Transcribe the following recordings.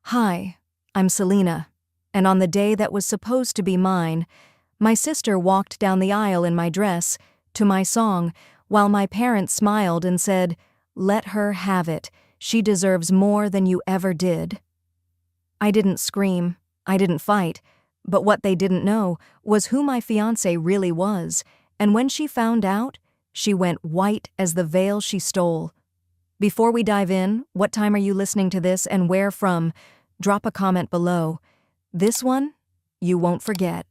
Hi, I'm Selena, and on the day that was supposed to be mine, my sister walked down the aisle in my dress, to my song, while my parents smiled and said, "Let her have it, she deserves more than you ever did." I didn't scream, I didn't fight, but what they didn't know was who my fiancé really was, and when she found out, she went white as the veil she stole. Before we dive in, what time are you listening to this and where from? Drop a comment below. This one, you won't forget.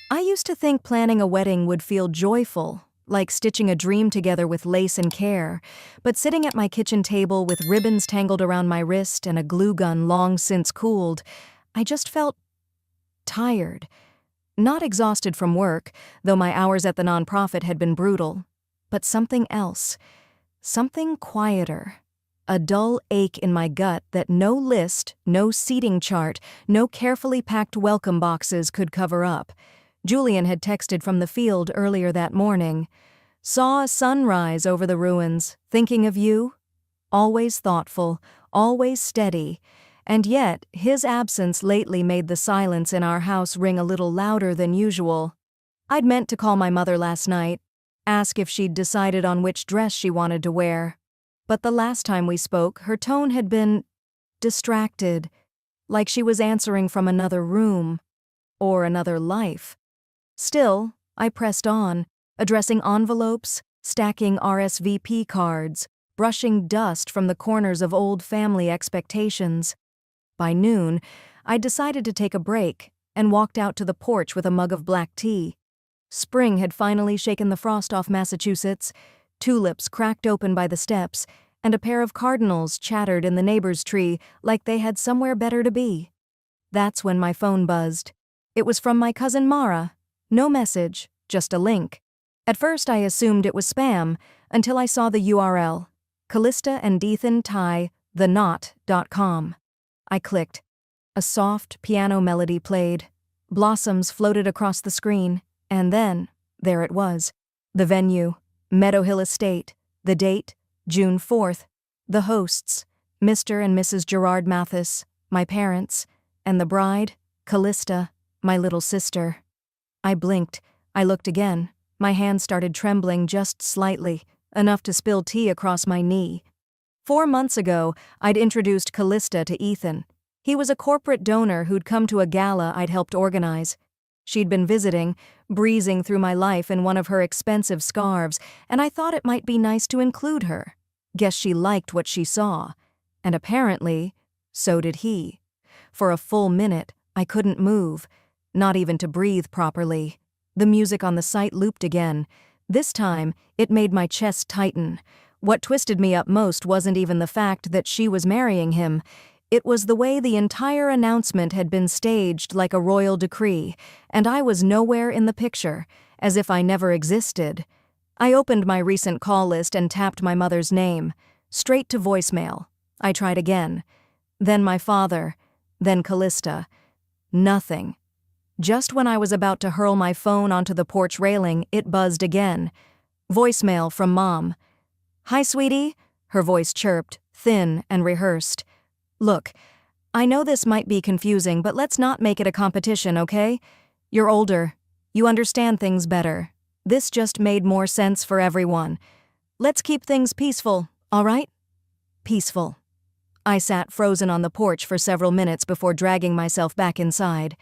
I used to think planning a wedding would feel joyful, like stitching a dream together with lace and care, but sitting at my kitchen table with ribbons tangled around my wrist and a glue gun long since cooled, I just felt tired. Not exhausted from work, though my hours at the nonprofit had been brutal, but something else. Something quieter. A dull ache in my gut that no list, no seating chart, no carefully packed welcome boxes could cover up. Julian had texted from the field earlier that morning. "Saw a sunrise over the ruins, thinking of you? Always thoughtful, always steady." And yet, his absence lately made the silence in our house ring a little louder than usual. I'd meant to call my mother last night, ask if she'd decided on which dress she wanted to wear. But the last time we spoke, her tone had been distracted, like she was answering from another room, or another life. Still, I pressed on, addressing envelopes, stacking RSVP cards, brushing dust from the corners of old family expectations. By noon, I decided to take a break and walked out to the porch with a mug of black tea. Spring had finally shaken the frost off Massachusetts, tulips cracked open by the steps, and a pair of cardinals chattered in the neighbor's tree like they had somewhere better to be. That's when my phone buzzed. It was from my cousin Mara. No message, just a link. At first I assumed it was spam, until I saw the URL, Callista and Ethan tie theknot.com. I clicked. A soft piano melody played. Blossoms floated across the screen, and then, there it was. The venue, Meadow Hill Estate. The date, June 4th. The hosts, Mr. and Mrs. Gerard Mathis, my parents, and the bride, Callista, my little sister. I blinked. I looked again. My hand started trembling just slightly, enough to spill tea across my knee. 4 months ago, I'd introduced Callista to Ethan. He was a corporate donor who'd come to a gala I'd helped organize. She'd been visiting, breezing through my life in one of her expensive scarves, and I thought it might be nice to include her. Guess she liked what she saw. And apparently, so did he. For a full minute, I couldn't move, not even to breathe properly. The music on the site looped again. This time, it made my chest tighten. What twisted me up most wasn't even the fact that she was marrying him. It was the way the entire announcement had been staged like a royal decree, and I was nowhere in the picture, as if I never existed. I opened my recent call list and tapped my mother's name. Straight to voicemail. I tried again. Then my father. Then Callista. Nothing. Just when I was about to hurl my phone onto the porch railing, it buzzed again. Voicemail from Mom. "Hi, sweetie," her voice chirped, thin and rehearsed. "Look, I know this might be confusing, but let's not make it a competition, okay? You're older. You understand things better. This just made more sense for everyone. Let's keep things peaceful, all right?" Peaceful. I sat frozen on the porch for several minutes before dragging myself back inside.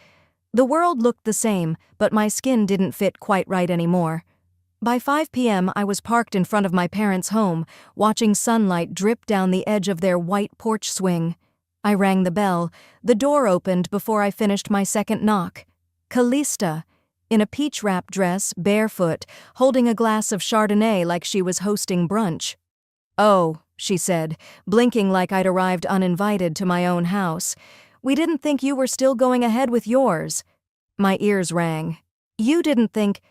The world looked the same, but my skin didn't fit quite right anymore. By 5 p.m., I was parked in front of my parents' home, watching sunlight drip down the edge of their white porch swing. I rang the bell. The door opened before I finished my second knock. Callista, in a peach-wrap dress, barefoot, holding a glass of Chardonnay like she was hosting brunch. "Oh," she said, blinking like I'd arrived uninvited to my own house. "We didn't think you were still going ahead with yours." My ears rang. "You didn't think—"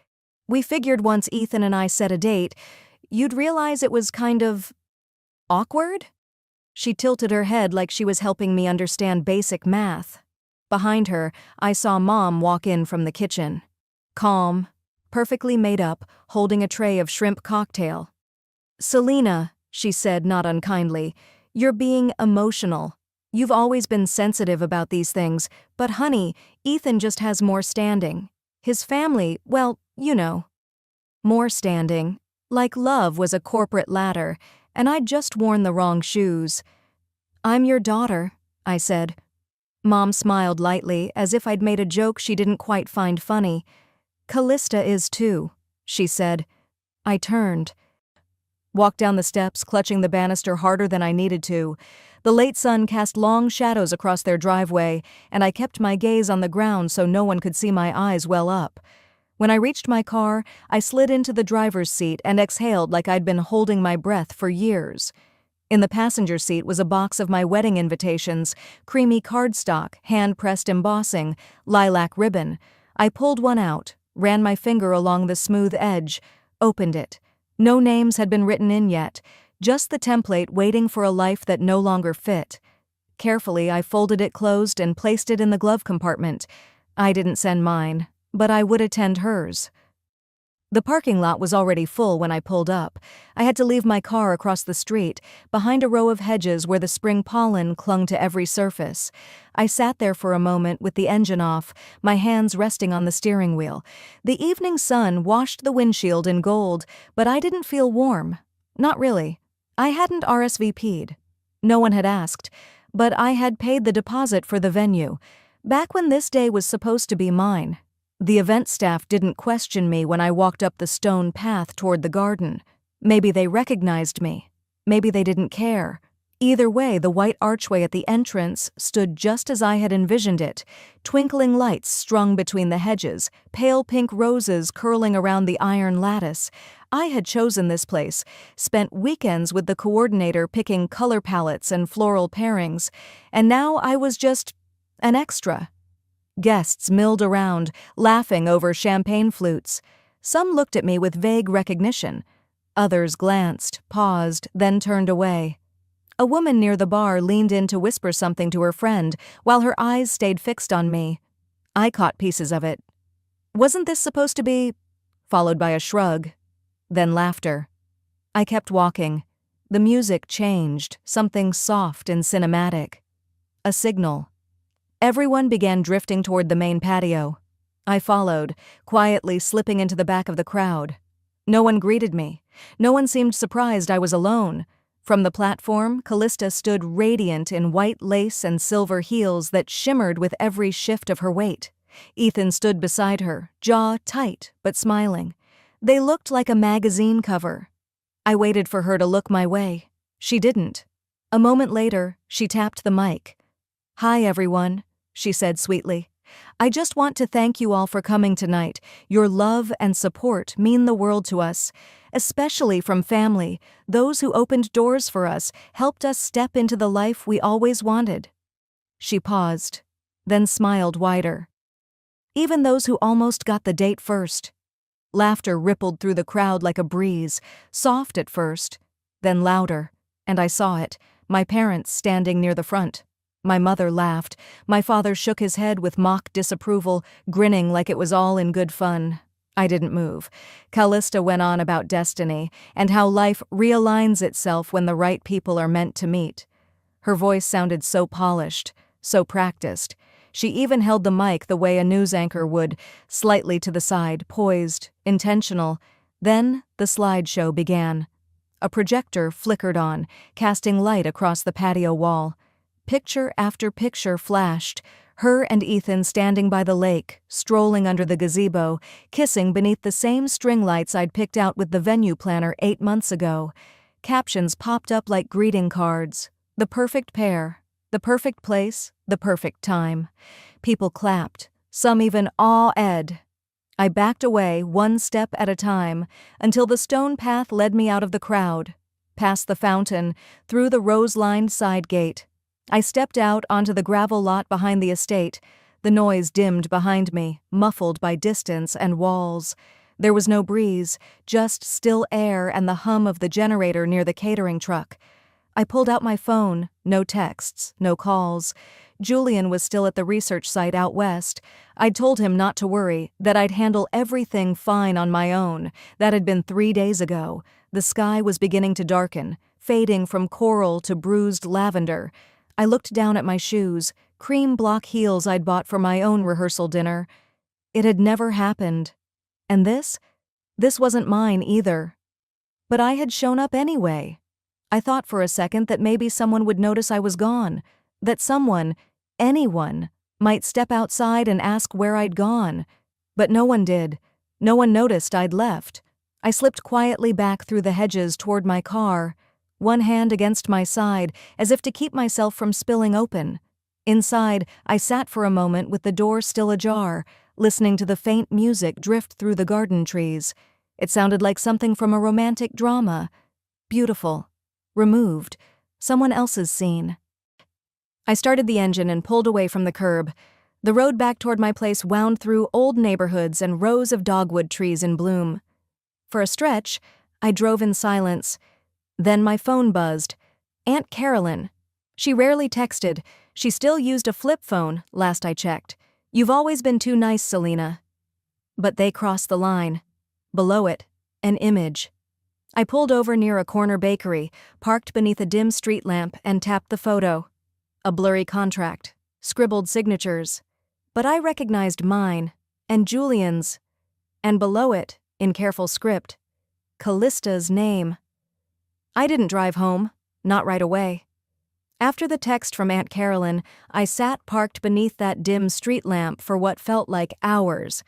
"We figured once Ethan and I set a date, you'd realize it was kind of awkward?" She tilted her head like she was helping me understand basic math. Behind her, I saw Mom walk in from the kitchen. Calm, perfectly made up, holding a tray of shrimp cocktail. "Selena," she said not unkindly, "you're being emotional." You've always been sensitive about these things, but honey, Ethan just has more standing. His family, well, you know. More standing. Like love was a corporate ladder, and I'd just worn the wrong shoes. I'm your daughter, I said. Mom smiled lightly, as if I'd made a joke she didn't quite find funny. Callista is too, she said. I turned. Walked down the steps, clutching the banister harder than I needed to. The late sun cast long shadows across their driveway, and I kept my gaze on the ground so no one could see my eyes well up. When I reached my car, I slid into the driver's seat and exhaled like I'd been holding my breath for years. In the passenger seat was a box of my wedding invitations, creamy cardstock, hand-pressed embossing, lilac ribbon. I pulled one out, ran my finger along the smooth edge, opened it. No names had been written in yet, just the template waiting for a life that no longer fit. Carefully, I folded it closed and placed it in the glove compartment. I didn't send mine, but I would attend hers. The parking lot was already full when I pulled up. I had to leave my car across the street, behind a row of hedges where the spring pollen clung to every surface. I sat there for a moment with the engine off, my hands resting on the steering wheel. The evening sun washed the windshield in gold, but I didn't feel warm. Not really. I hadn't RSVP'd. No one had asked, but I had paid the deposit for the venue, back when this day was supposed to be mine. The event staff didn't question me when I walked up the stone path toward the garden. Maybe they recognized me. Maybe they didn't care. Either way, the white archway at the entrance stood just as I had envisioned it, twinkling lights strung between the hedges, pale pink roses curling around the iron lattice. I had chosen this place, spent weekends with the coordinator picking color palettes and floral pairings, and now I was just an extra. Guests milled around, laughing over champagne flutes. Some looked at me with vague recognition. Others glanced, paused, then turned away. A woman near the bar leaned in to whisper something to her friend, while her eyes stayed fixed on me. I caught pieces of it. Wasn't this supposed to be? Followed by a shrug. Then laughter. I kept walking. The music changed, something soft and cinematic. A signal. Everyone began drifting toward the main patio. I followed, quietly slipping into the back of the crowd. No one greeted me. No one seemed surprised I was alone. From the platform, Callista stood radiant in white lace and silver heels that shimmered with every shift of her weight. Ethan stood beside her, jaw tight but smiling. They looked like a magazine cover. I waited for her to look my way. She didn't. A moment later, she tapped the mic. "Hi, everyone," she said sweetly. "I just want to thank you all for coming tonight. Your love and support mean the world to us, especially from family, those who opened doors for us, helped us step into the life we always wanted." She paused, then smiled wider. "Even those who almost got the date first." Laughter rippled through the crowd like a breeze, soft at first, then louder, and I saw it, my parents standing near the front. My mother laughed. My father shook his head with mock disapproval, grinning like it was all in good fun. I didn't move. Callista went on about destiny and how life realigns itself when the right people are meant to meet. Her voice sounded so polished, so practiced. She even held the mic the way a news anchor would, slightly to the side, poised, intentional. Then the slideshow began. A projector flickered on, casting light across the patio wall. Picture after picture flashed, her and Ethan standing by the lake, strolling under the gazebo, kissing beneath the same string lights I'd picked out with the venue planner 8 months ago. Captions popped up like greeting cards. The perfect pair, the perfect place, the perfect time. People clapped, some even awed. I backed away one step at a time until the stone path led me out of the crowd, past the fountain, through the rose-lined side gate. I stepped out onto the gravel lot behind the estate. The noise dimmed behind me, muffled by distance and walls. There was no breeze, just still air and the hum of the generator near the catering truck. I pulled out my phone, no texts, no calls. Julian was still at the research site out west. I'd told him not to worry, that I'd handle everything fine on my own. That had been 3 days ago. The sky was beginning to darken, fading from coral to bruised lavender. I looked down at my shoes, cream block heels I'd bought for my own rehearsal dinner. It had never happened. And this wasn't mine either. But I had shown up anyway. I thought for a second that maybe someone would notice I was gone, that someone, anyone, might step outside and ask where I'd gone. But no one did. No one noticed I'd left. I slipped quietly back through the hedges toward my car, one hand against my side, as if to keep myself from spilling open. Inside, I sat for a moment with the door still ajar, listening to the faint music drift through the garden trees. It sounded like something from a romantic drama. Beautiful. Removed. Someone else's scene. I started the engine and pulled away from the curb. The road back toward my place wound through old neighborhoods and rows of dogwood trees in bloom. For a stretch, I drove in silence. Then my phone buzzed. Aunt Carolyn. She rarely texted. She still used a flip phone, last I checked. "You've always been too nice, Selena." But they crossed the line. Below it, an image. I pulled over near a corner bakery, parked beneath a dim street lamp, and tapped the photo. A blurry contract, scribbled signatures. But I recognized mine, and Julian's. And below it, in careful script, Callista's name. I didn't drive home, not right away. After the text from Aunt Carolyn, I sat parked beneath that dim street lamp for what felt like hours.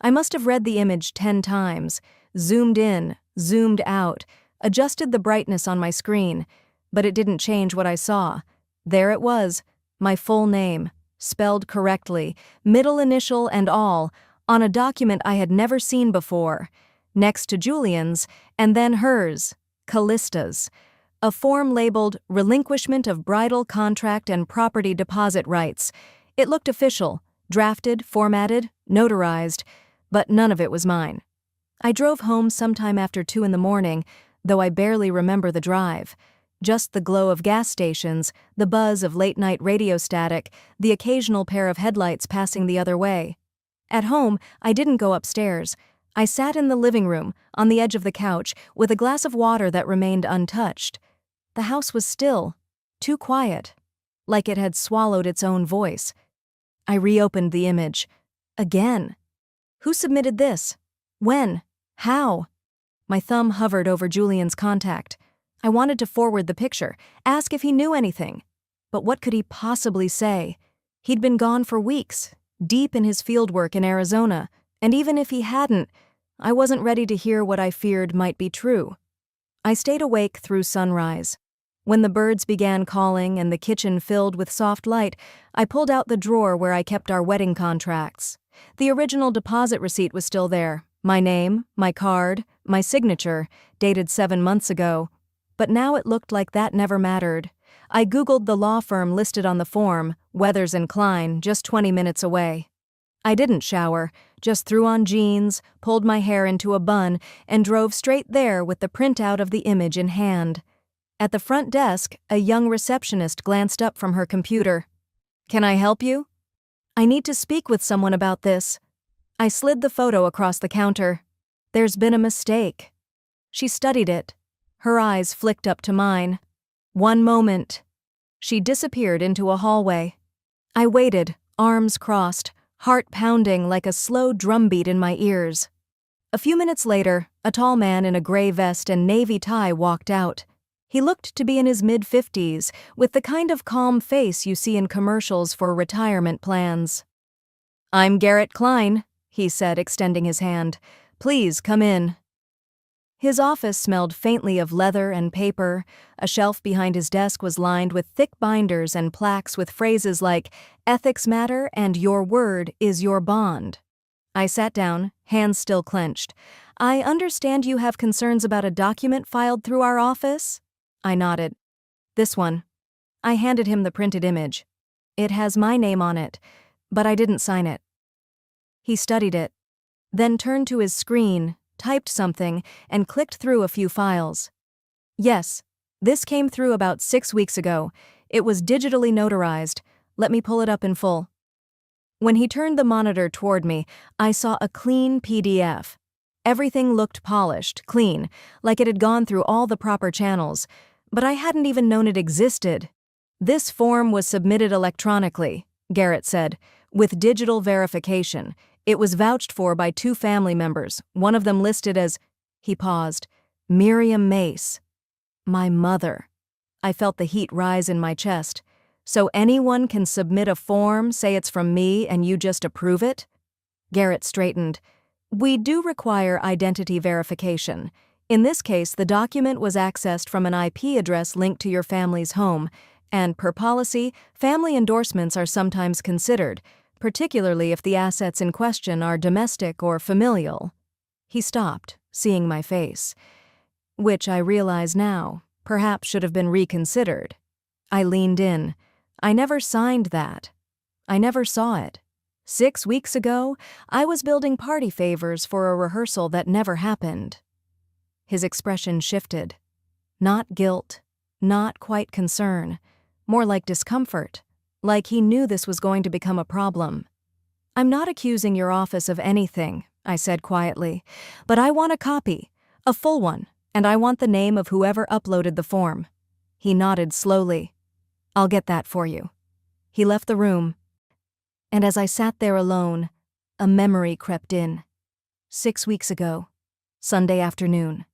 I must have read the image 10 times, zoomed in, zoomed out, adjusted the brightness on my screen, but it didn't change what I saw. There it was, my full name, spelled correctly, middle initial and all, on a document I had never seen before, next to Julian's, and then hers, Callista's. A form labeled Relinquishment of Bridal Contract and Property Deposit Rights. It looked official, drafted, formatted, notarized, but none of it was mine. I drove home sometime after 2 in the morning, though I barely remember the drive. Just the glow of gas stations, the buzz of late-night radio static, the occasional pair of headlights passing the other way. At home, I didn't go upstairs. I sat in the living room, on the edge of the couch, with a glass of water that remained untouched. The house was still, too quiet, like it had swallowed its own voice. I reopened the image. Again. Who submitted this? When? How? My thumb hovered over Julian's contact. I wanted to forward the picture, ask if he knew anything. But what could he possibly say? He'd been gone for weeks, deep in his fieldwork in Arizona, and even if he hadn't, I wasn't ready to hear what I feared might be true. I stayed awake through sunrise. When the birds began calling and the kitchen filled with soft light, I pulled out the drawer where I kept our wedding contracts. The original deposit receipt was still there. My name, my card, my signature, dated 7 months ago. But now it looked like that never mattered. I Googled the law firm listed on the form, Weathers and Klein, just 20 minutes away. I didn't shower, just threw on jeans, pulled my hair into a bun, and drove straight there with the printout of the image in hand. At the front desk, a young receptionist glanced up from her computer. "Can I help you?" "I need to speak with someone about this." I slid the photo across the counter. "There's been a mistake." She studied it. Her eyes flicked up to mine. "One moment." She disappeared into a hallway. I waited, arms crossed, heart pounding like a slow drumbeat in my ears. A few minutes later, a tall man in a gray vest and navy tie walked out. He looked to be in his mid-50s, with the kind of calm face you see in commercials for retirement plans. "I'm Garrett Klein," he said, extending his hand. "Please come in." His office smelled faintly of leather and paper. A shelf behind his desk was lined with thick binders and plaques with phrases like, "Ethics matter and your word is your bond." I sat down, hands still clenched. "I understand you have concerns about a document filed through our office?" I nodded. "This one." I handed him the printed image. "It has my name on it, but I didn't sign it." He studied it, then turned to his screen, typed something, and clicked through a few files. "Yes, this came through about 6 weeks ago. It was digitally notarized. Let me pull it up in full." When he turned the monitor toward me, I saw a clean PDF. Everything looked polished, clean, like it had gone through all the proper channels, but I hadn't even known it existed. "This form was submitted electronically," Garrett said, "with digital verification. It was vouched for by 2 family members, one of them listed as—" He paused. "Miriam Mace. My mother." I felt the heat rise in my chest. "So anyone can submit a form, say it's from me, and you just approve it?" Garrett straightened. "We do require identity verification. In this case, the document was accessed from an IP address linked to your family's home, and per policy, family endorsements are sometimes considered, particularly if the assets in question are domestic or familial." He stopped, seeing my face, which I realize now perhaps should have been reconsidered. I leaned in. "I never signed that. I never saw it. 6 weeks ago, I was building party favors for a rehearsal that never happened." His expression shifted. Not guilt, not quite concern, more like discomfort, like he knew this was going to become a problem. "I'm not accusing your office of anything," I said quietly, "but I want a copy, a full one, and I want the name of whoever uploaded the form." He nodded slowly. "I'll get that for you." He left the room, and as I sat there alone, a memory crept in. 6 weeks ago, Sunday afternoon.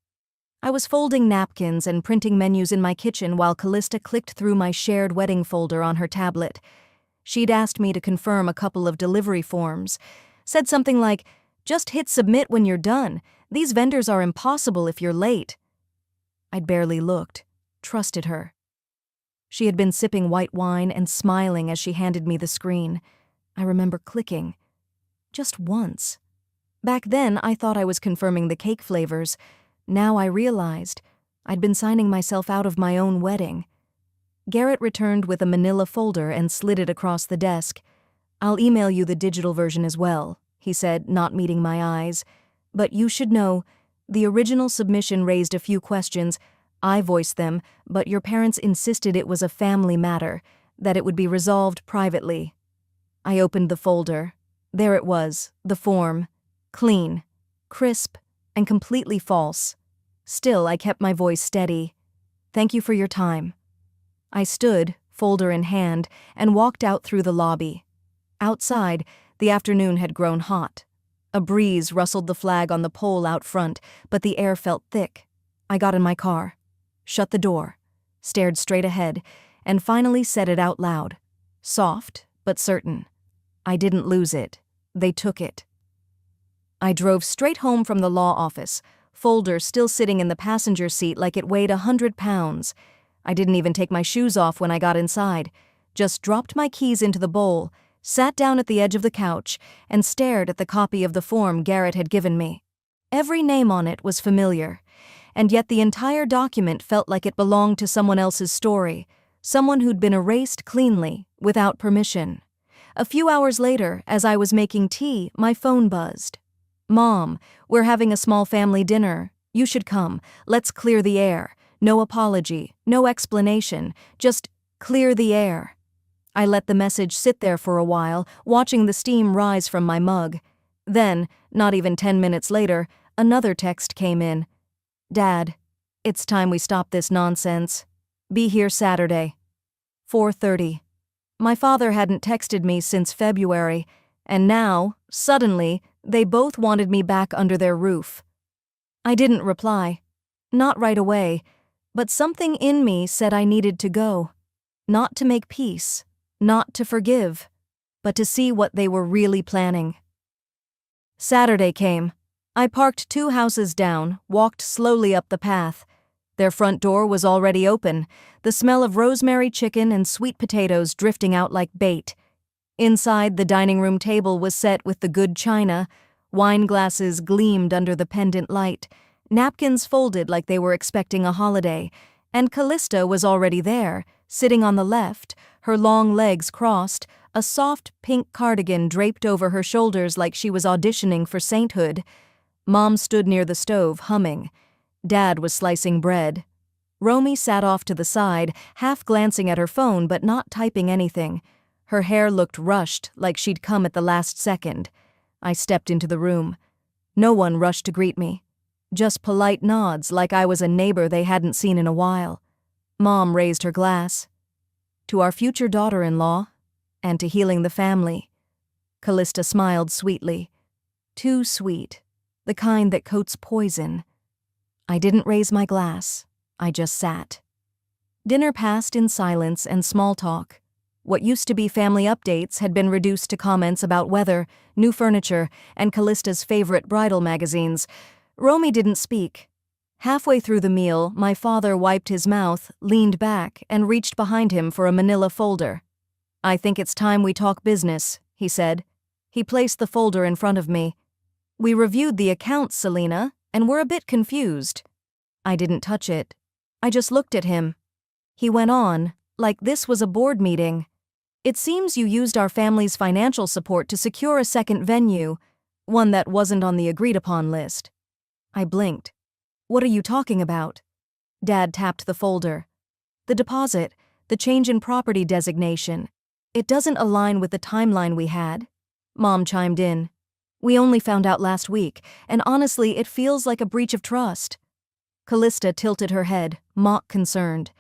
I was folding napkins and printing menus in my kitchen while Callista clicked through my shared wedding folder on her tablet. She'd asked me to confirm a couple of delivery forms, said something like, "Just hit submit when you're done. These vendors are impossible if you're late." I'd barely looked, trusted her. She had been sipping white wine and smiling as she handed me the screen. I remember clicking. Just once. Back then, I thought I was confirming the cake flavors. Now I realized I'd been signing myself out of my own wedding. Garrett returned with a manila folder and slid it across the desk. "I'll email you the digital version as well," he said, not meeting my eyes. "But you should know, the original submission raised a few questions. I voiced them, but your parents insisted it was a family matter, that it would be resolved privately." I opened the folder. There it was, the form. Clean, crisp, and completely false. Still, I kept my voice steady. "Thank you for your time." I stood, folder in hand, and walked out through the lobby. Outside, the afternoon had grown hot. A breeze rustled the flag on the pole out front, but the air felt thick. I got in my car, shut the door, stared straight ahead, and finally said it out loud. Soft, but certain. I didn't lose it. They took it. I drove straight home from the law office, folder still sitting in the passenger seat like it weighed 100 pounds. I didn't even take my shoes off when I got inside, just dropped my keys into the bowl, sat down at the edge of the couch, and stared at the copy of the form Garrett had given me. Every name on it was familiar, and yet the entire document felt like it belonged to someone else's story, someone who'd been erased cleanly, without permission. A few hours later, as I was making tea, my phone buzzed. "Mom, we're having a small family dinner. You should come. Let's clear the air. No apology, no explanation, just clear the air." I let the message sit there for a while, watching the steam rise from my mug. Then, not even 10 minutes later, another text came in. "Dad, it's time we stop this nonsense. Be here Saturday. 4:30. My father hadn't texted me since February, and now, suddenly, they both wanted me back under their roof. I didn't reply. Not right away, but something in me said I needed to go. Not to make peace, not to forgive, but to see what they were really planning. Saturday came. I parked 2 houses down, walked slowly up the path. Their front door was already open, the smell of rosemary chicken and sweet potatoes drifting out like bait. Inside, the dining room table was set with the good china, wine glasses gleamed under the pendant light, napkins folded like they were expecting a holiday, and Callista was already there, sitting on the left, her long legs crossed, a soft pink cardigan draped over her shoulders like she was auditioning for sainthood. Mom stood near the stove, humming. Dad was slicing bread. Romy sat off to the side, half glancing at her phone but not typing anything. Her hair looked rushed, like she'd come at the last second. I stepped into the room. No one rushed to greet me. Just polite nods, like I was a neighbor they hadn't seen in a while. Mom raised her glass. to our future daughter-in-law, and to healing the family." Callista smiled sweetly. Too sweet, the kind that coats poison. I didn't raise my glass. I just sat. Dinner passed in silence and small talk. What used to be family updates had been reduced to comments about weather, new furniture, and Callista's favorite bridal magazines. Romy didn't speak. Halfway through the meal, my father wiped his mouth, leaned back, and reached behind him for a manila folder. "I think it's time we talk business," he said. He placed the folder in front of me. "We reviewed the accounts, Selena, and we're a bit confused." I didn't touch it. I just looked at him. He went on, like this was a board meeting. "It seems you used our family's financial support to secure a second venue, one that wasn't on the agreed-upon list." I blinked. "What are you talking about?" Dad tapped the folder. "The deposit, the change in property designation. It doesn't align with the timeline we had." Mom chimed in. "We only found out last week, and honestly, it feels like a breach of trust." Callista tilted her head, mock concerned.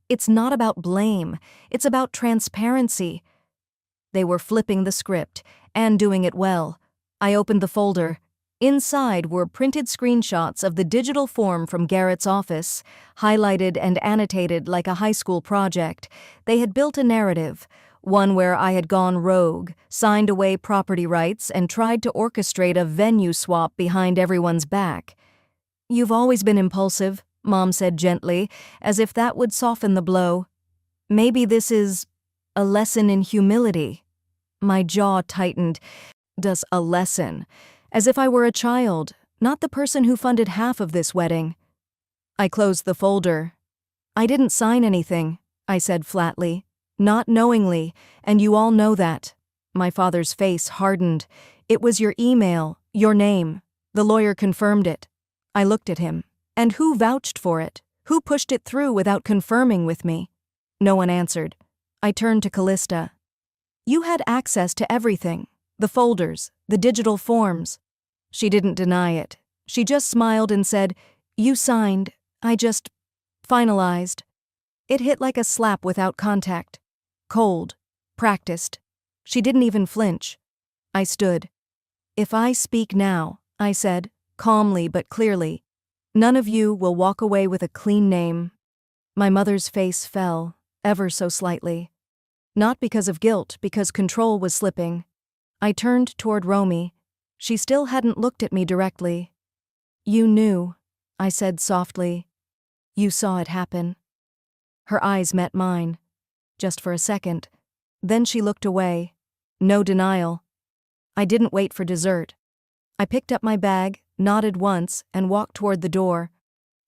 "It's not about blame, it's about transparency." They were flipping the script, and doing it well. I opened the folder. Inside were printed screenshots of the digital form from Garrett's office, highlighted and annotated like a high school project. They had built a narrative, one where I had gone rogue, signed away property rights, and tried to orchestrate a venue swap behind everyone's back. "You've always been impulsive," Mom said gently, as if that would soften the blow. "Maybe this is a lesson in humility." My jaw tightened. Does a lesson? As if I were a child, not the person who funded half of this wedding. I closed the folder. "I didn't sign anything," I said flatly. "Not knowingly, and you all know that." My father's face hardened. "It was your email, your name. The lawyer confirmed it." I looked at him. "And who vouched for it? Who pushed it through without confirming with me?" No one answered. I turned to Callista. "You had access to everything. The folders, the digital forms." She didn't deny it. She just smiled and said, "You signed. I just finalized." It hit like a slap without contact. Cold. Practiced. She didn't even flinch. I stood. "If I speak now," I said, calmly but clearly, "none of you will walk away with a clean name." My mother's face fell, ever so slightly. Not because of guilt, because control was slipping. I turned toward Romy. She still hadn't looked at me directly. "You knew," I said softly. "You saw it happen." Her eyes met mine. Just for a second. Then she looked away. No denial. I didn't wait for dessert. I picked up my bag, nodded once, and walked toward the door.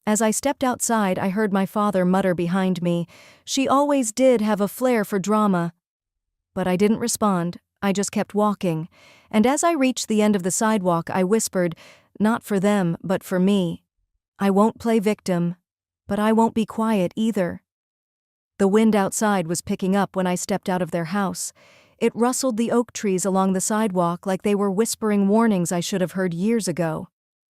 As I stepped outside, I heard my father mutter behind me, "She always did have a flair for drama." But I didn't respond. I just kept walking. And as I reached the end of the sidewalk, I whispered, "Not for them, but for me. I won't play victim, but I won't be quiet either." The wind outside was picking up when I stepped out of their house. It rustled the oak trees along the sidewalk like they were whispering warnings I should have heard years ago.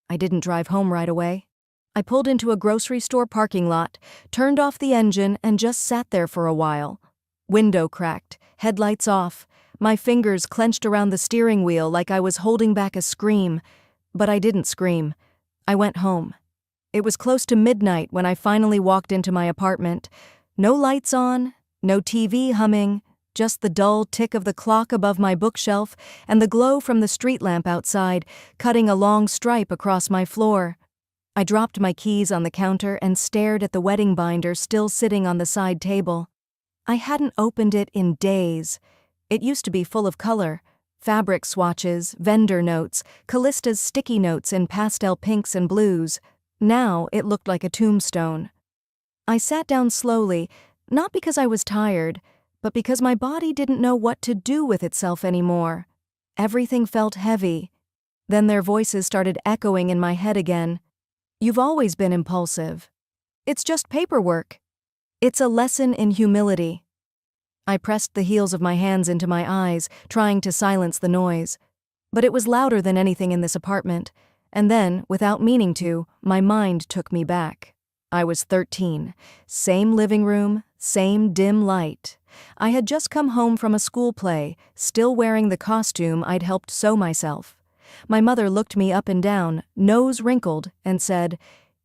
I didn't drive home right away. I pulled into a grocery store parking lot, turned off the engine, and just sat there for a while. Window cracked, headlights off, my fingers clenched around the steering wheel like I was holding back a scream. But I didn't scream. I went home. It was close to midnight when I finally walked into my apartment. No lights on, no TV humming, just the dull tick of the clock above my bookshelf and the glow from the street lamp outside, cutting a long stripe across my floor. I dropped my keys on the counter and stared at the wedding binder still sitting on the side table. I hadn't opened it in days. It used to be full of color. Fabric swatches, vendor notes, Callista's sticky notes in pastel pinks and blues. Now it looked like a tombstone. I sat down slowly, not because I was tired, but because my body didn't know what to do with itself anymore. Everything felt heavy. Then their voices started echoing in my head again. "You've always been impulsive. It's just paperwork. It's a lesson in humility." I pressed the heels of my hands into my eyes, trying to silence the noise. But it was louder than anything in this apartment, and then, without meaning to, my mind took me back. I was 13. Same living room, Same dim light. I had just come home from a school play, still wearing the costume I'd helped sew myself. My mother looked me up and down, nose wrinkled, and said,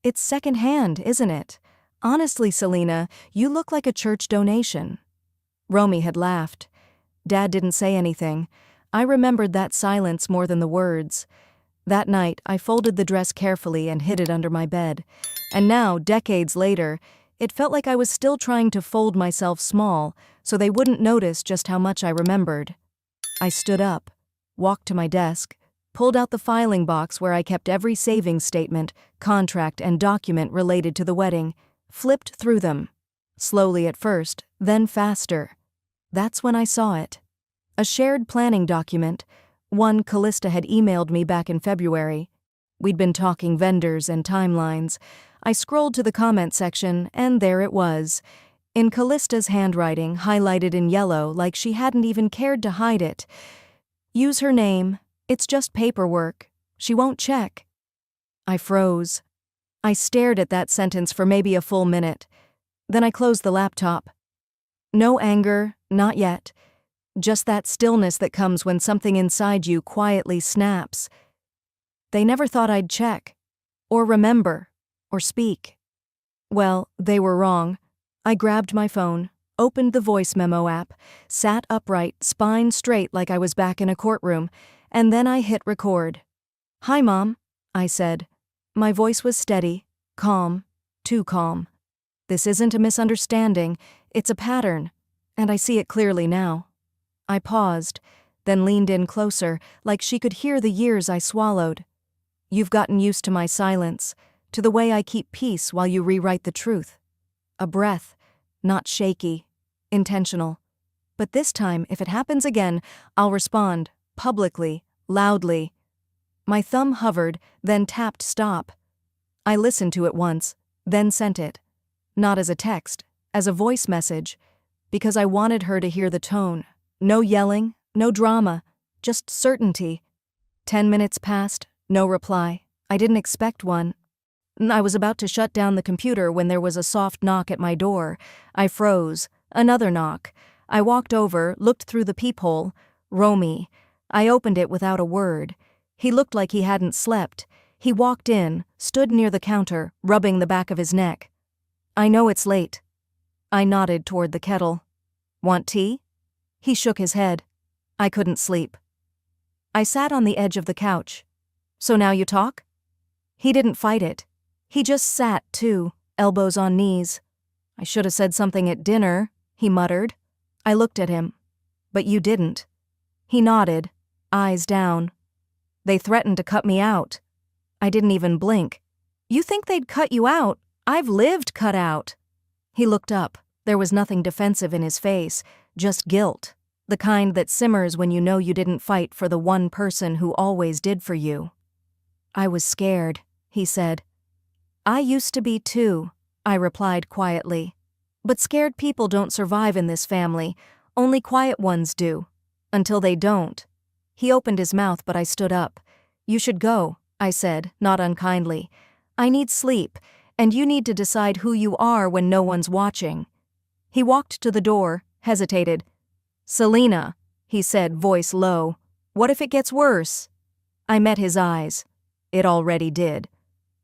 "It's secondhand, isn't it? Honestly, Selena, you look like a church donation." Romy had laughed. Dad didn't say anything. I remembered that silence more than the words. That night, I folded the dress carefully and hid it under my bed. And now, decades later, it felt like I was still trying to fold myself small so they wouldn't notice just how much I remembered. I stood up, walked to my desk, pulled out the filing box where I kept every savings statement, contract, and document related to the wedding, flipped through them. Slowly at first, then faster. That's when I saw it. A shared planning document, one Callista had emailed me back in February. We'd been talking vendors and timelines. I scrolled to the comment section, and there it was. In Callista's handwriting, highlighted in yellow like she hadn't even cared to hide it. "Use her name. It's just paperwork. She won't check." I froze. I stared at that sentence for maybe a full minute. Then I closed the laptop. No anger, not yet. Just that stillness that comes when something inside you quietly snaps. They never thought I'd check, or remember, or speak. Well, they were wrong. I grabbed my phone, opened the voice memo app, sat upright, spine straight like I was back in a courtroom, and then I hit record. "Hi, Mom," I said. My voice was steady, calm, too calm. "This isn't a misunderstanding, it's a pattern, and I see it clearly now." I paused, then leaned in closer, like she could hear the years I swallowed. "You've gotten used to my silence, to the way I keep peace while you rewrite the truth." A breath, not shaky, intentional. "But this time, if it happens again, I'll respond, publicly, loudly." My thumb hovered, then tapped stop. I listened to it once, then sent it. Not as a text, as a voice message, because I wanted her to hear the tone. No yelling, no drama, just certainty. 10 minutes passed, no reply. I didn't expect one. I was about to shut down the computer when there was a soft knock at my door. I froze. Another knock. I walked over, looked through the peephole. Romy. I opened it without a word. He looked like he hadn't slept. He walked in, stood near the counter, rubbing the back of his neck. "I know it's late." I nodded toward the kettle. "Want tea?" He shook his head. I couldn't sleep. I sat on the edge of the couch. "So now you talk?" He didn't fight it. He just sat, too, elbows on knees. "I should have said something at dinner," he muttered. I looked at him. "But you didn't." He nodded, eyes down. "They threatened to cut me out." I didn't even blink. "You think they'd cut you out? I've lived cut out." He looked up. There was nothing defensive in his face, just guilt. The kind that simmers when you know you didn't fight for the one person who always did for you. "I was scared," he said. "I used to be too," I replied quietly. "But scared people don't survive in this family. Only quiet ones do. Until they don't." He opened his mouth, but I stood up. "You should go," I said, not unkindly. "I need sleep, and you need to decide who you are when no one's watching." He walked to the door, hesitated. "Selena," he said, voice low, "what if it gets worse?" I met his eyes. It already did.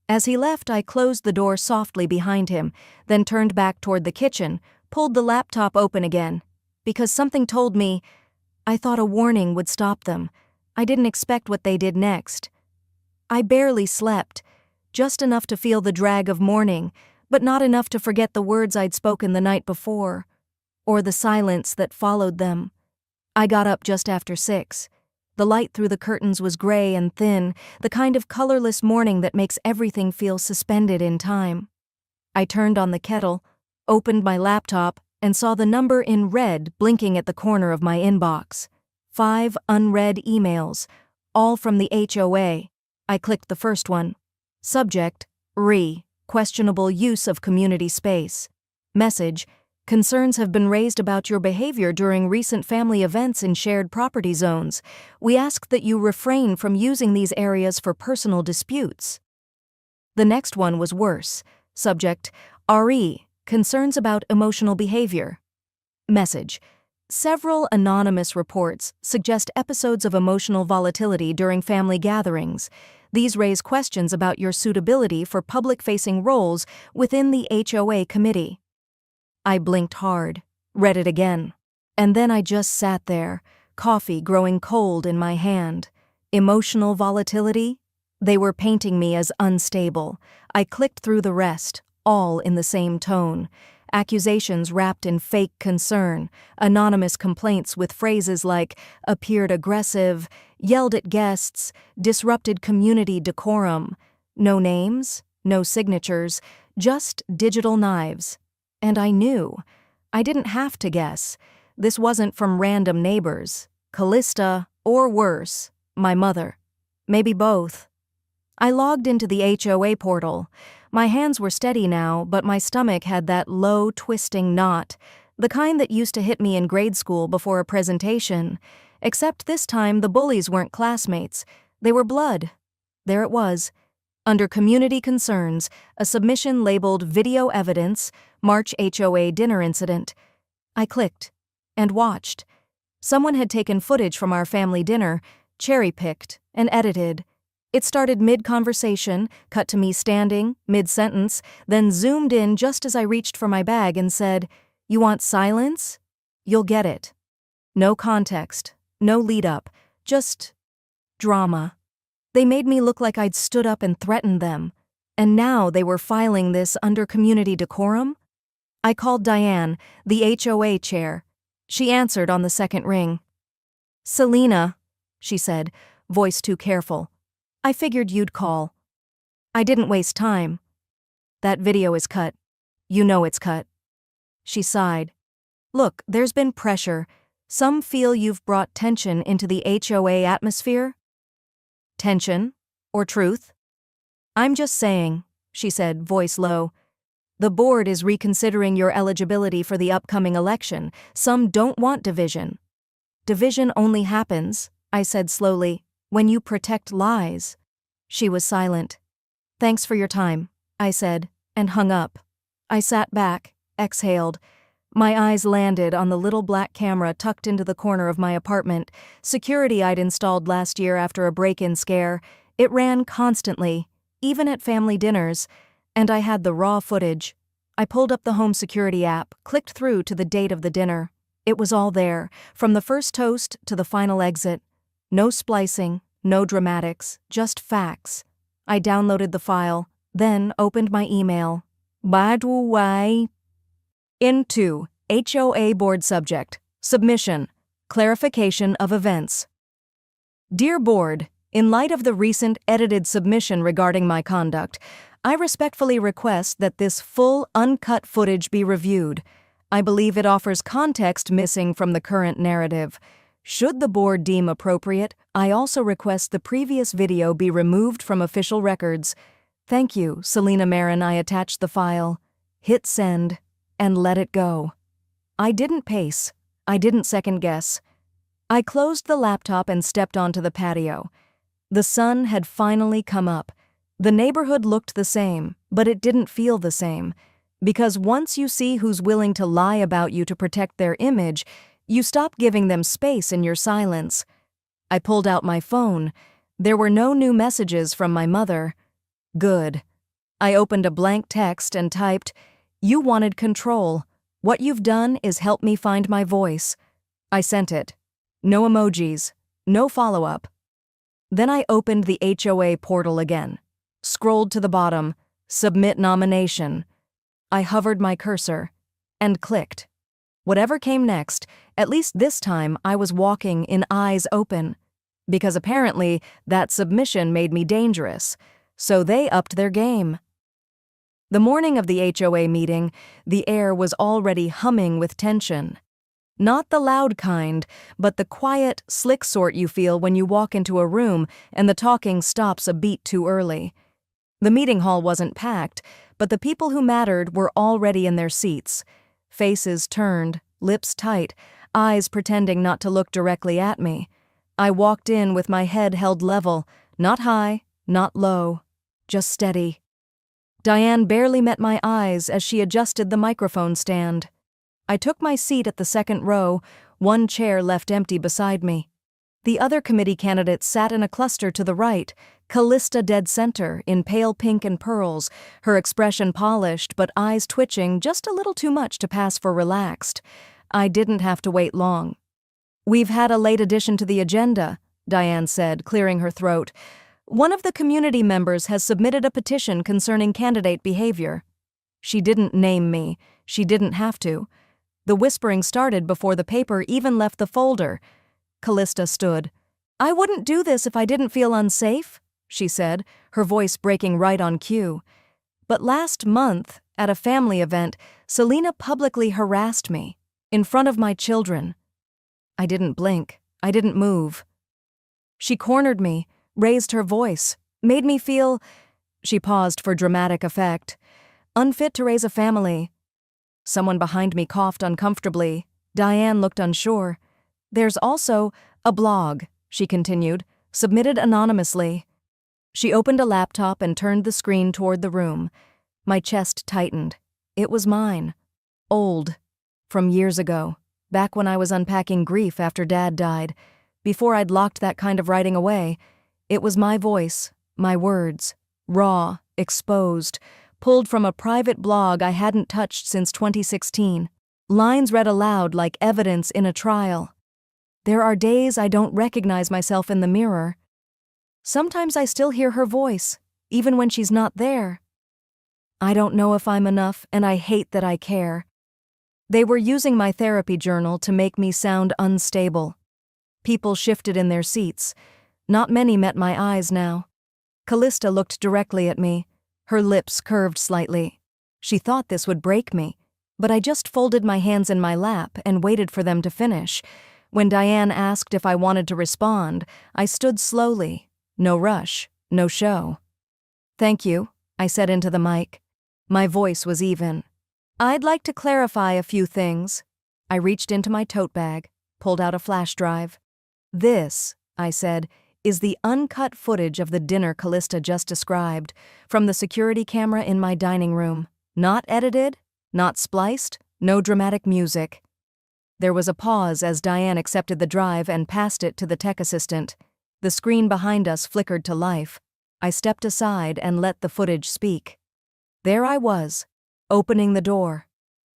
As he left, I closed the door softly behind him, then turned back toward the kitchen, pulled the laptop open again. Because something told me, I thought a warning would stop them. I didn't expect what they did next. I barely slept, just enough to feel the drag of morning, but not enough to forget the words I'd spoken the night before, or the silence that followed them. I got up just after 6. The light through the curtains was gray and thin, the kind of colorless morning that makes everything feel suspended in time. I turned on the kettle, opened my laptop, and saw the number in red blinking at the corner of my inbox. 5 unread emails, all from the HOA. I clicked the first one. Subject, questionable use of community space. Message, concerns have been raised about your behavior during recent family events in shared property zones. We ask that you refrain from using these areas for personal disputes. The next one was worse. Subject, Concerns about emotional behavior. Message. Several anonymous reports suggest episodes of emotional volatility during family gatherings. These raise questions about your suitability for public-facing roles within the HOA committee. I blinked hard, read it again, and then I just sat there, coffee growing cold in my hand. Emotional volatility? They were painting me as unstable. I clicked through the rest, all in the same tone. Accusations wrapped in fake concern, anonymous complaints with phrases like appeared aggressive, yelled at guests, disrupted community decorum. No names, no signatures, just digital knives. And I knew. I didn't have to guess. This wasn't from random neighbors, Callista, or worse, my mother. Maybe both. I logged into the HOA portal. My hands were steady now, but my stomach had that low, twisting knot, the kind that used to hit me in grade school before a presentation. Except this time the bullies weren't classmates. They were blood. There it was. Under Community Concerns, a submission labeled Video Evidence, March HOA Dinner Incident. I clicked and watched. Someone had taken footage from our family dinner, cherry-picked, and edited. It started mid-conversation, cut to me standing, mid-sentence, then zoomed in just as I reached for my bag and said, "You want silence? You'll get it." No context, no lead-up, just drama. They made me look like I'd stood up and threatened them, and now they were filing this under community decorum? I called Diane, the HOA chair. She answered on the second ring. "Selena," she said, voice too careful. "I figured you'd call." I didn't waste time. "That video is cut. You know it's cut." She sighed. "Look, there's been pressure. Some feel you've brought tension into the HOA atmosphere." "Tension? Or truth?" "I'm just saying," she said, voice low. "The board is reconsidering your eligibility for the upcoming election. Some don't want division." "Division only happens," I said slowly, "when you protect lies." She was silent. "Thanks for your time," I said, and hung up. I sat back, exhaled. My eyes landed on the little black camera tucked into the corner of my apartment, security I'd installed last year after a break-in scare. It ran constantly, even at family dinners, and I had the raw footage. I pulled up the home security app, clicked through to the date of the dinner. It was all there, from the first toast to the final exit. No splicing, no dramatics, just facts. I downloaded the file, then opened my email. By the way, into HOA board subject, submission, clarification of events. Dear Board, in light of the recent edited submission regarding my conduct, I respectfully request that this full, uncut footage be reviewed. I believe it offers context missing from the current narrative. Should the board deem appropriate, I also request the previous video be removed from official records. Thank you, Selena Marin. I attached the file. Hit send, and let it go. I didn't pace. I didn't second guess. I closed the laptop and stepped onto the patio. The sun had finally come up. The neighborhood looked the same, but it didn't feel the same. Because once you see who's willing to lie about you to protect their image, you stop giving them space in your silence. I pulled out my phone. There were no new messages from my mother. Good. I opened a blank text and typed, "You wanted control. What you've done is help me find my voice." I sent it. No emojis. No follow-up. Then I opened the HOA portal again. Scrolled to the bottom. Submit nomination. I hovered my cursor. And clicked. Whatever came next, at least this time I was walking in eyes open. Because apparently that submission made me dangerous. So they upped their game. The morning of the HOA meeting, the air was already humming with tension. Not the loud kind, but the quiet, slick sort you feel when you walk into a room and the talking stops a beat too early. The meeting hall wasn't packed, but the people who mattered were already in their seats. Faces turned, lips tight, eyes pretending not to look directly at me. I walked in with my head held level, not high, not low, just steady. Diane barely met my eyes as she adjusted the microphone stand. I took my seat at the second row, one chair left empty beside me. The other committee candidates sat in a cluster to the right, Callista dead center, in pale pink and pearls, her expression polished but eyes twitching just a little too much to pass for relaxed. I didn't have to wait long. "We've had a late addition to the agenda," Diane said, clearing her throat. "One of the community members has submitted a petition concerning candidate behavior." She didn't name me. She didn't have to. The whispering started before the paper even left the folder. Callista stood. "I wouldn't do this if I didn't feel unsafe," she said, her voice breaking right on cue. "But last month, at a family event, Selena publicly harassed me, in front of my children." I didn't blink. I didn't move. She cornered me, raised her voice, made me feel— She paused for dramatic effect. "Unfit to raise a family." Someone behind me coughed uncomfortably. Diane looked unsure. "There's also a blog," she continued, "submitted anonymously." She opened a laptop and turned the screen toward the room. My chest tightened. It was mine. Old. From years ago. Back when I was unpacking grief after Dad died. Before I'd locked that kind of writing away. It was my voice, my words. Raw, exposed, pulled from a private blog I hadn't touched since 2016. Lines read aloud like evidence in a trial. There are days I don't recognize myself in the mirror. Sometimes I still hear her voice, even when she's not there. I don't know if I'm enough, and I hate that I care. They were using my therapy journal to make me sound unstable. People shifted in their seats. Not many met my eyes now. Callista looked directly at me. Her lips curved slightly. She thought this would break me, but I just folded my hands in my lap and waited for them to finish. When Diane asked if I wanted to respond, I stood slowly. No rush, no show. "Thank you," I said into the mic. My voice was even. "I'd like to clarify a few things." I reached into my tote bag, pulled out a flash drive. "This," I said, "is the uncut footage of the dinner Callista just described, from the security camera in my dining room. Not edited, not spliced, no dramatic music." There was a pause as Diane accepted the drive and passed it to the tech assistant. The screen behind us flickered to life. I stepped aside and let the footage speak. There I was, opening the door,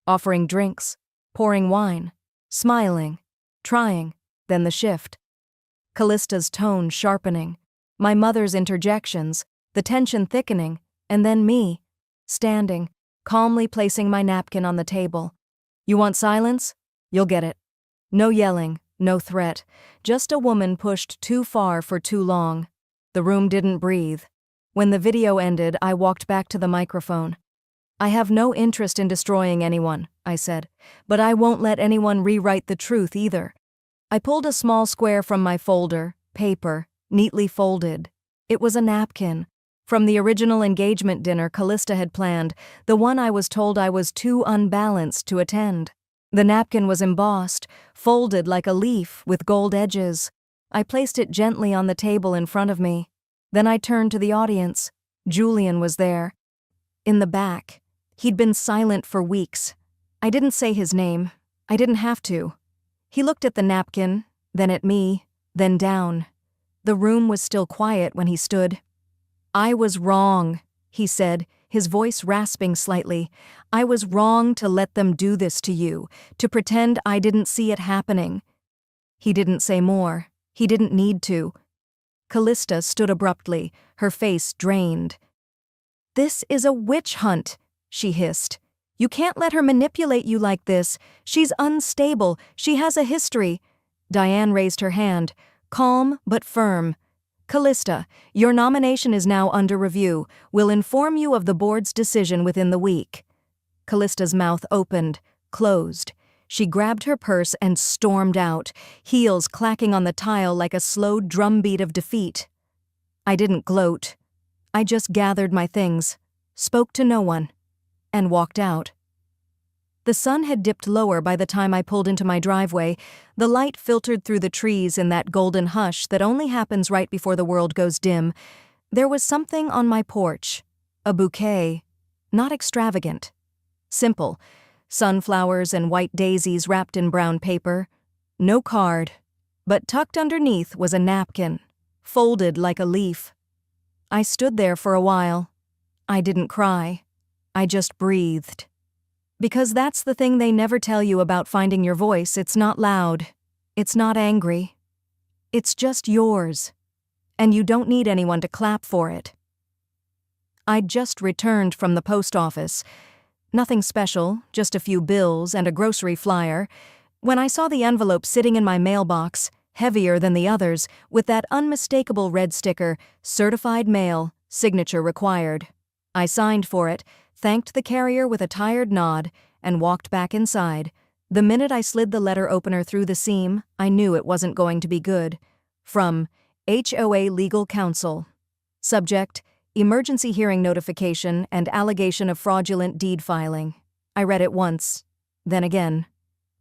offering drinks, pouring wine, smiling, trying, then the shift. Callista's tone sharpening, my mother's interjections, the tension thickening, and then me, standing, calmly placing my napkin on the table. "You want silence? You'll get it." No yelling, no threat, just a woman pushed too far for too long. The room didn't breathe. When the video ended, I walked back to the microphone. "I have no interest in destroying anyone," I said, "but I won't let anyone rewrite the truth either." I pulled a small square from my folder, paper, neatly folded. It was a napkin. From the original engagement dinner Callista had planned, the one I was told I was too unbalanced to attend. The napkin was embossed, folded like a leaf with gold edges. I placed it gently on the table in front of me. Then I turned to the audience. Julian was there. In the back. He'd been silent for weeks. I didn't say his name. I didn't have to. He looked at the napkin, then at me, then down. The room was still quiet when he stood. "I was wrong," he said, his voice rasping slightly. "I was wrong to let them do this to you, to pretend I didn't see it happening." He didn't say more. He didn't need to. Callista stood abruptly, her face drained. "This is a witch hunt," she hissed. "You can't let her manipulate you like this. She's unstable. She has a history." Diane raised her hand, calm but firm. "Callista, your nomination is now under review. We'll inform you of the board's decision within the week." Callista's mouth opened, closed. She grabbed her purse and stormed out, heels clacking on the tile like a slow drumbeat of defeat. I didn't gloat. I just gathered my things, spoke to no one, and walked out. The sun had dipped lower by the time I pulled into my driveway. The light filtered through the trees in that golden hush that only happens right before the world goes dim. There was something on my porch. A bouquet, not extravagant. Simple, sunflowers and white daisies wrapped in brown paper. No card, but tucked underneath was a napkin, folded like a leaf. I stood there for a while. I didn't cry. I just breathed. Because that's the thing they never tell you about finding your voice. It's not loud. It's not angry. It's just yours. And you don't need anyone to clap for it. I'd just returned from the post office. Nothing special, just a few bills and a grocery flyer, when I saw the envelope sitting in my mailbox, heavier than the others, with that unmistakable red sticker, "Certified mail, signature required." I signed for it, thanked the carrier with a tired nod, and walked back inside. The minute I slid the letter opener through the seam, I knew it wasn't going to be good. From HOA Legal Counsel. Subject: Emergency hearing notification and allegation of fraudulent deed filing. I read it once, then again.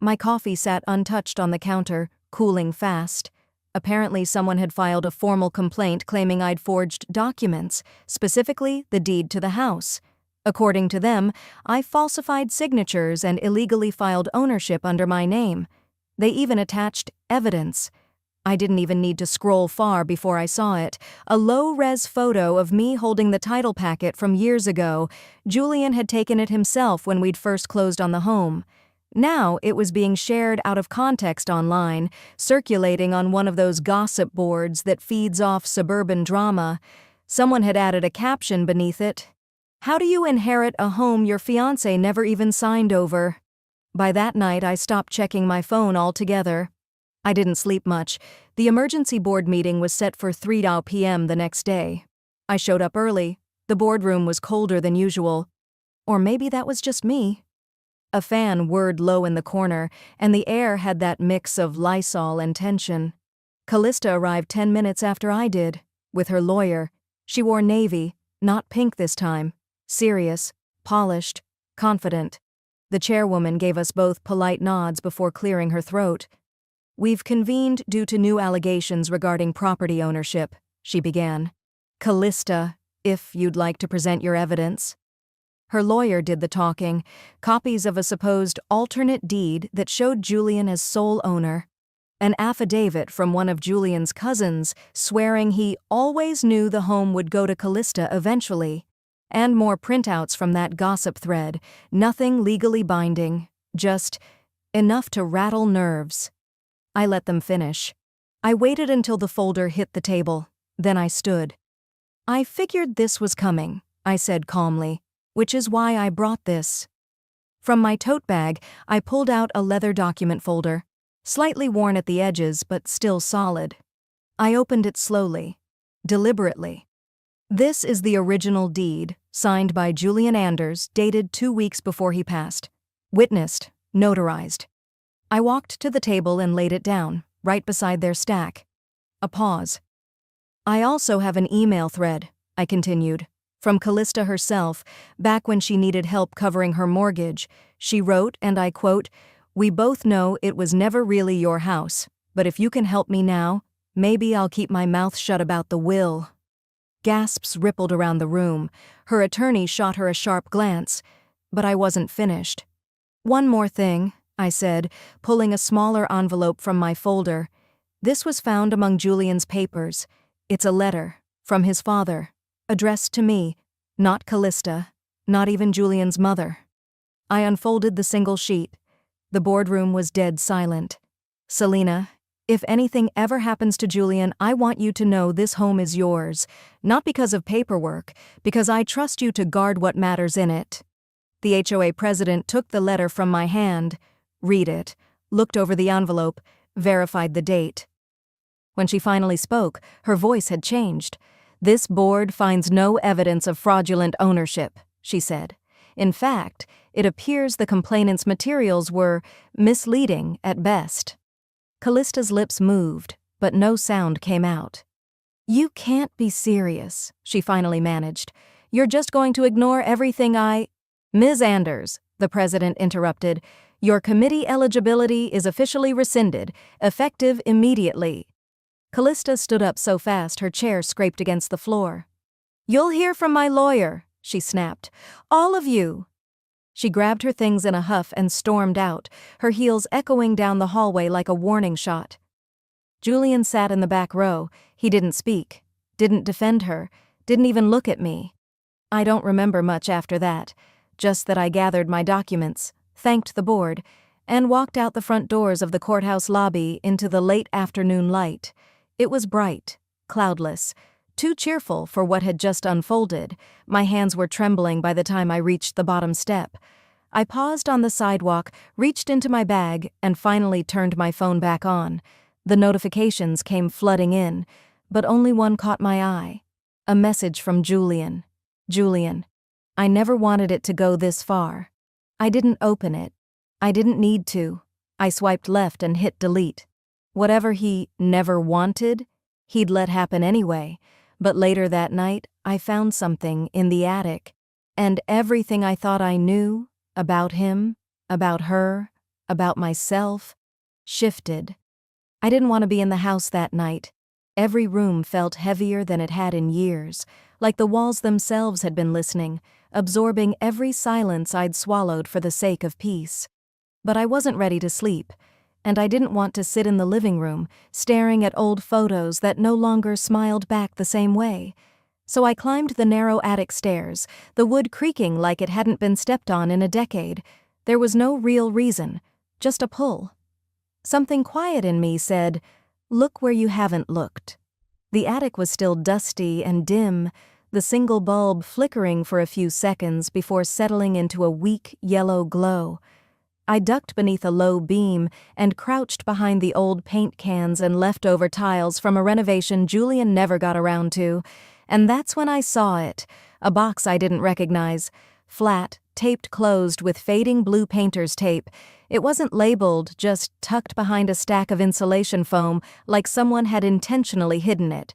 My coffee sat untouched on the counter, cooling fast. Apparently someone had filed a formal complaint claiming I'd forged documents, specifically the deed to the house. According to them, I falsified signatures and illegally filed ownership under my name. They even attached evidence. I didn't even need to scroll far before I saw it. A low-res photo of me holding the title packet from years ago. Julian had taken it himself when we'd first closed on the home. Now it was being shared out of context online, circulating on one of those gossip boards that feeds off suburban drama. Someone had added a caption beneath it. "How do you inherit a home your fiancé never even signed over?" By that night, I stopped checking my phone altogether. I didn't sleep much. The emergency board meeting was set for 3 p.m. the next day. I showed up early. The boardroom was colder than usual. Or maybe that was just me. A fan whirred low in the corner, and the air had that mix of Lysol and tension. Callista arrived 10 minutes after I did, with her lawyer. She wore navy, not pink this time. Serious, polished, confident. The chairwoman gave us both polite nods before clearing her throat. "We've convened due to new allegations regarding property ownership," she began. "Callista, if you'd like to present your evidence." Her lawyer did the talking, copies of a supposed alternate deed that showed Julian as sole owner, an affidavit from one of Julian's cousins swearing he always knew the home would go to Callista eventually, and more printouts from that gossip thread, nothing legally binding, just enough to rattle nerves. I let them finish. I waited until the folder hit the table, then I stood. "I figured this was coming," I said calmly, "which is why I brought this." From my tote bag, I pulled out a leather document folder, slightly worn at the edges but still solid. I opened it slowly, deliberately. This is the original deed, signed by Julian Anders, dated 2 weeks before he passed. Witnessed, notarized. I walked to the table and laid it down, right beside their stack. A pause. "I also have an email thread," I continued. "From Callista herself, back when she needed help covering her mortgage. She wrote, and I quote, 'We both know it was never really your house, but if you can help me now, maybe I'll keep my mouth shut about the will.'" Gasps rippled around the room. Her attorney shot her a sharp glance, but I wasn't finished. "One more thing," I said, pulling a smaller envelope from my folder. "This was found among Julian's papers. It's a letter, from his father, addressed to me, not Callista, not even Julian's mother." I unfolded the single sheet. The boardroom was dead silent. "Selena, if anything ever happens to Julian, I want you to know this home is yours, not because of paperwork, because I trust you to guard what matters in it." The HOA president took the letter from my hand, read it, looked over the envelope, verified the date. When she finally spoke, her voice had changed. "This board finds no evidence of fraudulent ownership," she said. "In fact, it appears the complainant's materials were misleading at best." Callista's lips moved, but no sound came out. "You can't be serious," she finally managed. "You're just going to ignore everything I—" "Ms. Anders," the president interrupted, "your committee eligibility is officially rescinded, effective immediately." Callista stood up so fast her chair scraped against the floor. "You'll hear from my lawyer," she snapped. "All of you!" She grabbed her things in a huff and stormed out, her heels echoing down the hallway like a warning shot. Julian sat in the back row. He didn't speak, didn't defend her, didn't even look at me. I don't remember much after that, just that I gathered my documents, thanked the board, and walked out the front doors of the courthouse lobby into the late afternoon light. It was bright, cloudless, too cheerful for what had just unfolded. My hands were trembling by the time I reached the bottom step. I paused on the sidewalk, reached into my bag, and finally turned my phone back on. The notifications came flooding in, but only one caught my eye. A message from Julian. Julian, I never wanted it to go this far. I didn't open it. I didn't need to. I swiped left and hit delete. Whatever he never wanted, he'd let happen anyway. But later that night, I found something in the attic, and everything I thought I knew about him, about her, about myself, shifted. I didn't want to be in the house that night. Every room felt heavier than it had in years, like the walls themselves had been listening, absorbing every silence I'd swallowed for the sake of peace. But I wasn't ready to sleep, and I didn't want to sit in the living room, staring at old photos that no longer smiled back the same way. So I climbed the narrow attic stairs, the wood creaking like it hadn't been stepped on in a decade. There was no real reason, just a pull. Something quiet in me said, "Look where you haven't looked." The attic was still dusty and dim, the single bulb flickering for a few seconds before settling into a weak yellow glow. I ducked beneath a low beam and crouched behind the old paint cans and leftover tiles from a renovation Julian never got around to, and that's when I saw it, a box I didn't recognize, flat, taped closed with fading blue painter's tape. It wasn't labeled, just tucked behind a stack of insulation foam like someone had intentionally hidden it.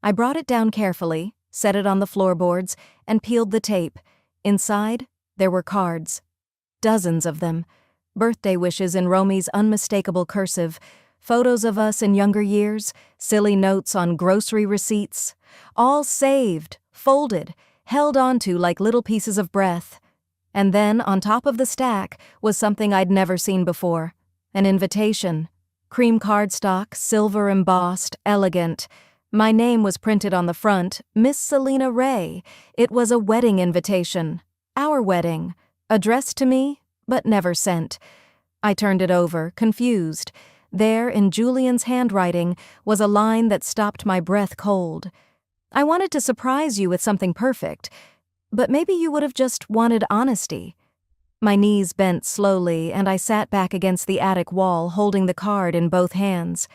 I brought it down carefully, set it on the floorboards, and peeled the tape. Inside, there were cards. Dozens of them. Birthday wishes in Romy's unmistakable cursive, photos of us in younger years, silly notes on grocery receipts, all saved, folded, held onto like little pieces of breath. And then, on top of the stack, was something I'd never seen before. An invitation. Cream cardstock, silver embossed, elegant. My name was printed on the front, Miss Selina Ray. It was a wedding invitation. Our wedding. Addressed to me, but never sent. I turned it over, confused. There, in Julian's handwriting, was a line that stopped my breath cold. "I wanted to surprise you with something perfect, but maybe you would have just wanted honesty." My knees bent slowly, and I sat back against the attic wall, holding the card in both hands.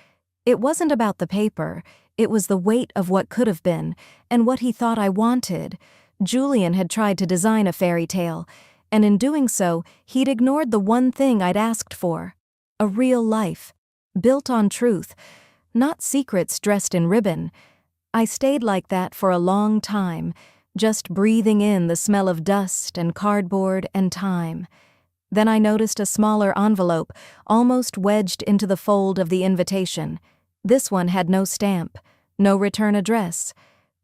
It wasn't about the paper. It was the weight of what could have been, and what he thought I wanted. Julian had tried to design a fairy tale, and in doing so, he'd ignored the one thing I'd asked for. A real life, built on truth, not secrets dressed in ribbon. I stayed like that for a long time, just breathing in the smell of dust and cardboard and time. Then I noticed a smaller envelope, almost wedged into the fold of the invitation. This one had no stamp, no return address,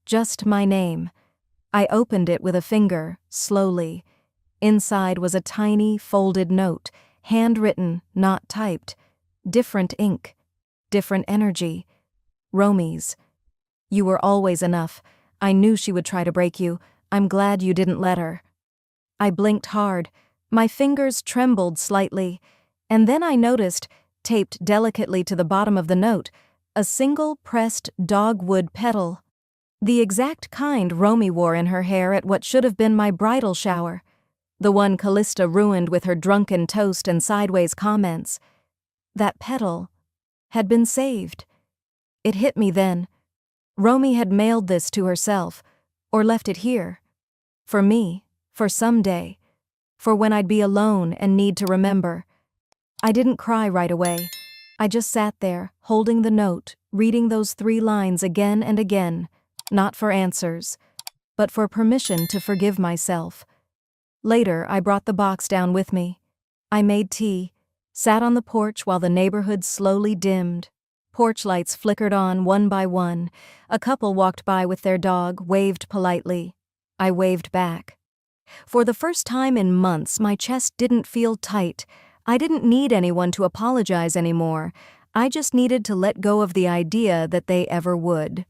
just my name. I opened it with a finger, slowly. Inside was a tiny, folded note, handwritten, not typed. Different ink, different energy. Romy's. "You were always enough. I knew she would try to break you. I'm glad you didn't let her." I blinked hard. My fingers trembled slightly. And then I noticed, taped delicately to the bottom of the note, a single pressed dogwood petal. The exact kind Romy wore in her hair at what should have been my bridal shower. The one Callista ruined with her drunken toast and sideways comments. That petal had been saved. It hit me then. Romy had mailed this to herself, or left it here. For me, for someday, for when I'd be alone and need to remember. I didn't cry right away. I just sat there, holding the note, reading those 3 lines again and again, not for answers, but for permission to forgive myself. Later, I brought the box down with me. I made tea, sat on the porch while the neighborhood slowly dimmed. Porch lights flickered on one by one. A couple walked by with their dog, waved politely. I waved back. For the first time in months, my chest didn't feel tight. I didn't need anyone to apologize anymore. I just needed to let go of the idea that they ever would.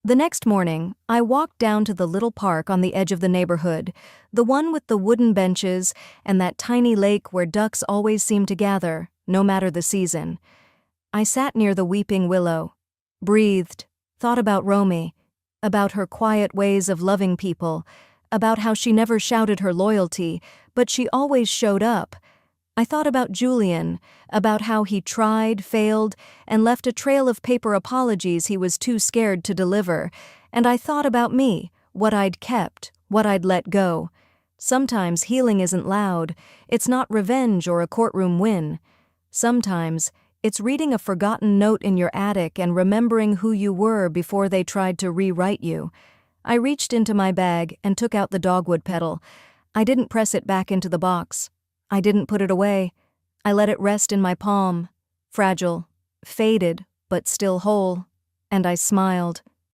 The next morning, I walked down to the little park on the edge of the neighborhood, the one with the wooden benches and that tiny lake where ducks always seem to gather, no matter the season. I sat near the weeping willow, breathed, thought about Romy, about her quiet ways of loving people, about how she never shouted her loyalty, but she always showed up. I thought about Julian, about how he tried, failed, and left a trail of paper apologies he was too scared to deliver, and I thought about me, what I'd kept, what I'd let go. Sometimes healing isn't loud, it's not revenge or a courtroom win. Sometimes it's reading a forgotten note in your attic and remembering who you were before they tried to rewrite you. I reached into my bag and took out the dogwood petal. I didn't press it back into the box. I didn't put it away. I let it rest in my palm, fragile, faded, but still whole, and I smiled.